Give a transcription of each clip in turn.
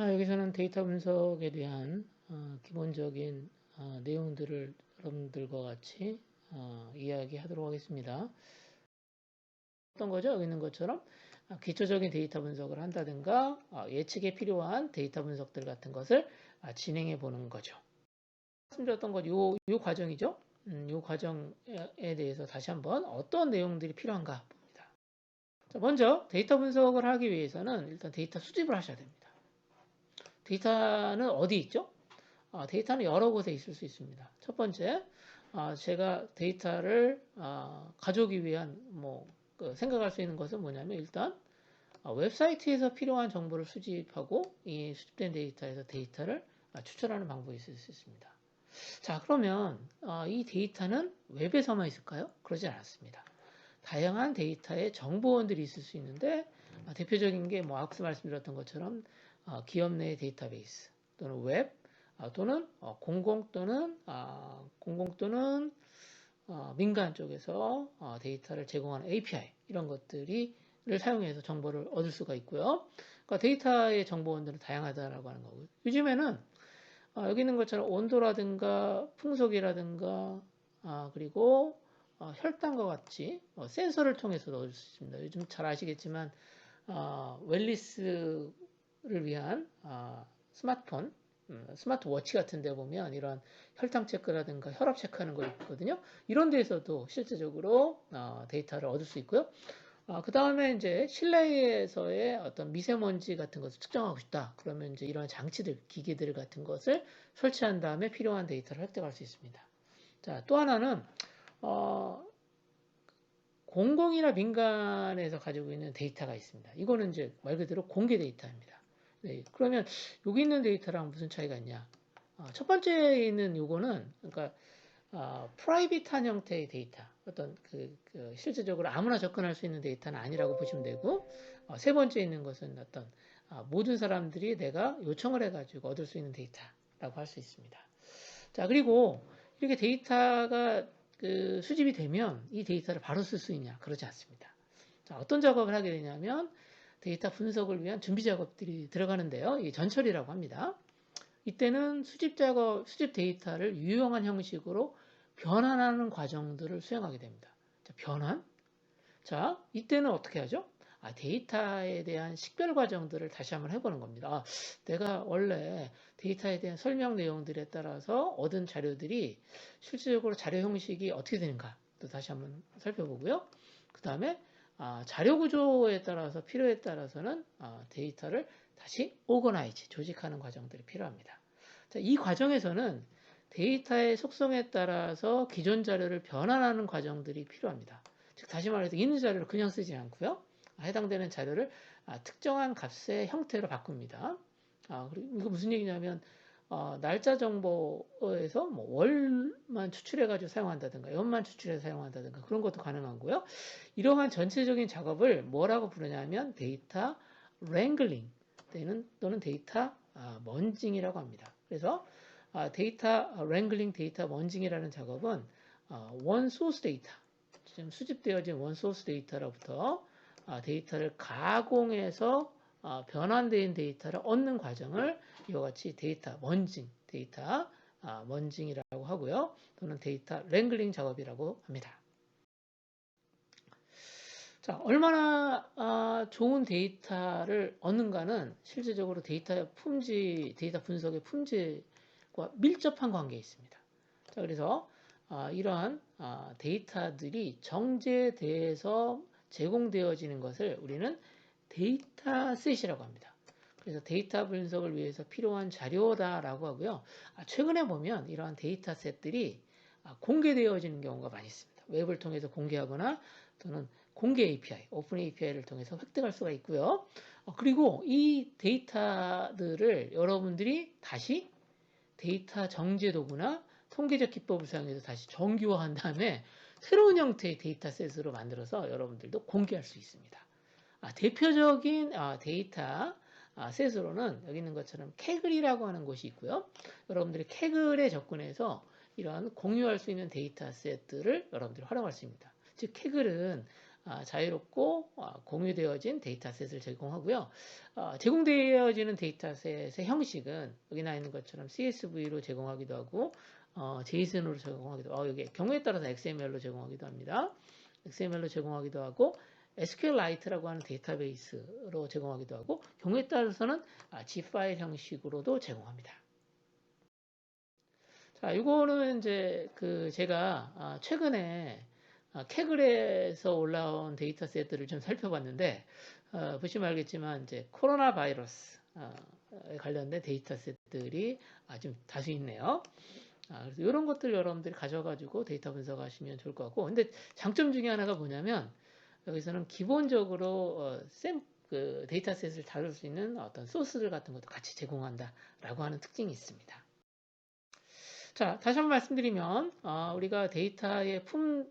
자, 여기서는 데이터 분석에 대한 기본적인 내용들을 여러분들과 같이 이야기하도록 하겠습니다. 어떤 거죠? 여기 있는 것처럼 기초적인 데이터 분석을 한다든가 예측에 필요한 데이터 분석들 같은 것을 진행해 보는 거죠. 말씀드렸던 것, 요 과정이죠. 요 과정에 대해서 다시 한번 어떤 내용들이 필요한가 봅니다. 자, 먼저 데이터 분석을 하기 위해서는 일단 데이터 수집을 하셔야 됩니다. 데이터는 어디 있죠? 데이터는 여러 곳에 있을 수 있습니다. 첫 번째, 제가 데이터를 가져오기 위한 그 생각할 수 있는 것은 뭐냐면 일단 웹사이트에서 필요한 정보를 수집하고 이 수집된 데이터에서 데이터를 추출하는 방법이 있을 수 있습니다. 자, 그러면 이 데이터는 웹에서만 있을까요? 그러지 않았습니다. 다양한 데이터의 정보원들이 있을 수 있는데 대표적인 게 앞서 말씀드렸던 것처럼 기업 내의 데이터베이스 또는 웹 또는 공공 또는 민간 쪽에서 데이터를 제공하는 API 이런 것들을 사용해서 정보를 얻을 수가 있고요. 그러니까 데이터의 정보원들은 다양하다라고 하는 거고요. 요즘에는 여기 있는 것처럼 온도라든가 풍속이라든가 그리고 혈당과 같이 센서를 통해서 넣을 수 있습니다. 요즘 잘 아시겠지만 웰리스를 위한 스마트폰, 스마트워치 같은 데 보면 이런 혈당 체크라든가 혈압 체크하는 거 있거든요. 이런 데에서도 실제적으로 데이터를 얻을 수 있고요. 그 다음에 이제 실내에서의 어떤 미세먼지 같은 것을 측정하고 싶다. 그러면 이제 이런 장치들, 기기들 같은 것을 설치한 다음에 필요한 데이터를 획득할 수 있습니다. 자, 또 하나는, 공공이나 민간에서 가지고 있는 데이터가 있습니다. 이거는 이제 말 그대로 공개 데이터입니다. 네, 그러면 여기 있는 데이터랑 무슨 차이가 있냐? 첫 번째 있는 요거는, 그러니까 프라이빗한 형태의 데이터, 어떤 실제적으로 아무나 접근할 수 있는 데이터는 아니라고 보시면 되고, 세 번째 있는 것은 어떤 모든 사람들이 내가 요청을 해가지고 얻을 수 있는 데이터라고 할 수 있습니다. 자, 그리고 이렇게 데이터가 수집이 되면 이 데이터를 바로 쓸 수 있냐? 그러지 않습니다. 자, 어떤 작업을 하게 되냐면 데이터 분석을 위한 준비 작업들이 들어가는데요. 이 전처리라고 합니다. 이때는 수집 데이터를 유용한 형식으로 변환하는 과정들을 수행하게 됩니다. 자, 변환? 자, 이때는 어떻게 하죠? 데이터에 대한 식별 과정들을 다시 한번 해보는 겁니다. 내가 원래 데이터에 대한 설명 내용들에 따라서 얻은 자료들이 실질적으로 자료 형식이 어떻게 되는가 또 다시 한번 살펴보고요. 그 다음에 자료 구조에 따라서 필요에 따라서는 데이터를 다시 오거나이즈, 조직하는 과정들이 필요합니다. 자, 이 과정에서는 데이터의 속성에 따라서 기존 자료를 변환하는 과정들이 필요합니다. 즉 다시 말해서 있는 자료를 그냥 쓰지 않고요. 해당되는 자료를 특정한 값의 형태로 바꿉니다. 그리고 이거 무슨 얘기냐면 날짜 정보에서 월만 추출해가지고 사용한다든가 연만 추출해서 사용한다든가 그런 것도 가능하고요. 이러한 전체적인 작업을 뭐라고 부르냐면 데이터 랭글링 또는 데이터 먼징이라고 합니다. 그래서 데이터 랭글링, 데이터 먼징이라는 작업은 원 소스 데이터, 지금 수집되어진 원 소스 데이터로부터 데이터를 가공해서 변환된 데이터를 얻는 과정을 이와 같이 데이터 먼징이라고 하고요. 또는 데이터 랭글링 작업이라고 합니다. 자, 얼마나 좋은 데이터를 얻는가는 실질적으로 데이터 분석의 품질과 밀접한 관계에 있습니다. 자, 그래서 이러한 데이터들이 정제돼서 제공되어지는 것을 우리는 데이터셋이라고 합니다. 그래서 데이터 분석을 위해서 필요한 자료다라고 하고요. 최근에 보면 이러한 데이터셋들이 공개되어지는 경우가 많이 있습니다. 웹을 통해서 공개하거나 또는 공개 API, 오픈 API를 통해서 획득할 수가 있고요. 그리고 이 데이터들을 여러분들이 다시 데이터 정제 도구나 통계적 기법을 사용해서 다시 정규화한 다음에 새로운 형태의 데이터셋으로 만들어서 여러분들도 공개할 수 있습니다. 대표적인 데이터 셋으로는 여기 있는 것처럼 캐글이라고 하는 곳이 있고요. 여러분들이 캐글에 접근해서 이런 공유할 수 있는 데이터셋들을 여러분들이 활용할 수 있습니다. 즉 캐글은 자유롭고 공유되어진 데이터셋을 제공하고요. 제공되어지는 데이터셋의 형식은 여기 나 있는 것처럼 CSV로 제공하기도 하고 JSON으로 제공하기도 하고 여기 경우에 따라서 XML로 제공하기도 합니다. XML로 제공하기도 하고 SQLite라고 하는 데이터베이스로 제공하기도 하고 경우에 따라서는 zip 파일 형식으로도 제공합니다. 자, 이거는 이제 제가 최근에 캐글에서 올라온 데이터셋들을 좀 살펴봤는데 보시면 알겠지만 이제 코로나 바이러스 관련된 데이터셋들이 좀 다수 있네요. 그래서 이런 것들 여러분들이 가져가지고 데이터 분석하시면 좋을 것 같고, 근데 장점 중에 하나가 뭐냐면 여기서는 기본적으로 데이터셋을 다룰 수 있는 어떤 소스들 같은 것도 같이 제공한다라고 하는 특징이 있습니다. 자, 다시 한번 말씀드리면 우리가 데이터의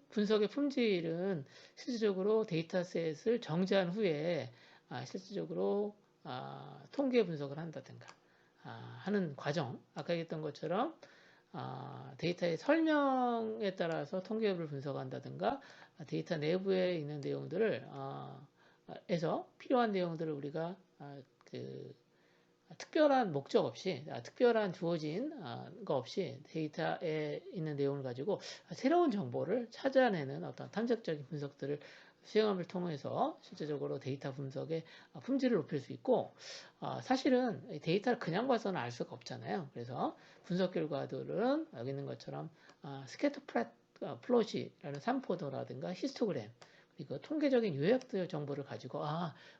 분석의 품질은 실질적으로 데이터셋을 정제한 후에 실질적으로 통계 분석을 한다든가 하는 과정, 아까 얘기했던 것처럼 데이터의 설명에 따라서 통계를 분석한다든가 데이터 내부에 있는 내용들을 에서 필요한 내용들을 우리가 특별한 목적 없이, 특별한 주어진 거 없이 데이터에 있는 내용을 가지고 새로운 정보를 찾아내는 어떤 탐색적인 분석들을 수행함을 통해서 실제적으로 데이터 분석의 품질을 높일 수 있고, 사실은 데이터를 그냥 봐서는 알 수가 없잖아요. 그래서 분석 결과들은 여기 있는 것처럼 스캐터 플롯이라는 삼포더라든가 히스토그램, 그리고 통계적인 요약들 정보를 가지고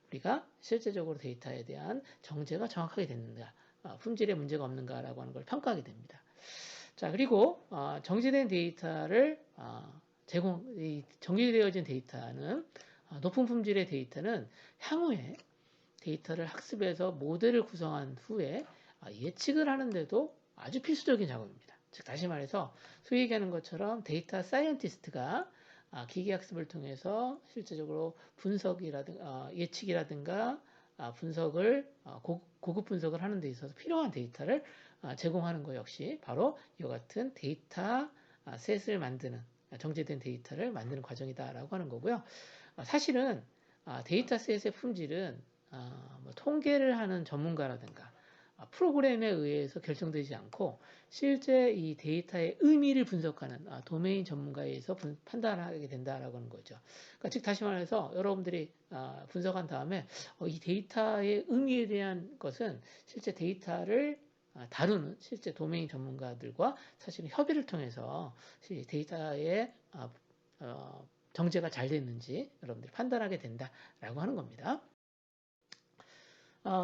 우리가 실제적으로 데이터에 대한 정제가 정확하게 됐는가, 품질에 문제가 없는가라고 하는 걸 평가하게 됩니다. 자, 그리고 정제된 데이터를 정제되어진 데이터는 높은 품질의 데이터는 향후에 데이터를 학습해서 모델을 구성한 후에 예측을 하는데도 아주 필수적인 작업입니다. 즉 다시 말해서 소위 얘기하는 것처럼 데이터 사이언티스트가 기계학습을 통해서 실제적으로 분석이라든가 예측이라든가 분석을 고급 분석을 하는 데 있어서 필요한 데이터를 제공하는 것 역시 바로 이와 같은 데이터 셋을 만드는 정제된 데이터를 만드는 과정이다라고 하는 거고요. 사실은 데이터셋의 품질은 뭐 통계를 하는 전문가라든가 프로그램에 의해서 결정되지 않고 실제 이 데이터의 의미를 분석하는 도메인 전문가에 의해서 판단하게 된다라고 하는 거죠. 그러니까 즉 다시 말해서 여러분들이 분석한 다음에 이 데이터의 의미에 대한 것은 실제 데이터를 다루는 실제 도메인 전문가들과 사실은 협의를 통해서 데이터의 정제가 잘 됐는지 여러분들이 판단하게 된다라고 하는 겁니다.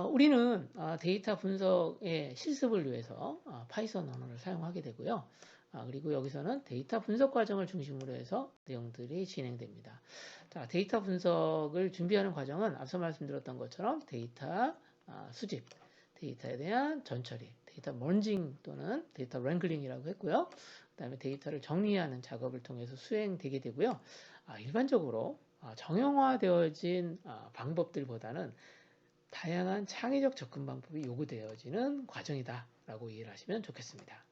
우리는 데이터 분석의 실습을 위해서 파이썬 언어를 사용하게 되고요. 그리고 여기서는 데이터 분석 과정을 중심으로 해서 내용들이 진행됩니다. 자, 데이터 분석을 준비하는 과정은 앞서 말씀드렸던 것처럼 데이터 수집, 데이터에 대한 전처리, 데이터 먼징 또는 데이터 랭글링이라고 했고요. 그 다음에 데이터를 정리하는 작업을 통해서 수행되게 되고요. 일반적으로 정형화되어진 방법들보다는 다양한 창의적 접근 방법이 요구되어지는 과정이다라고 이해를 하시면 좋겠습니다.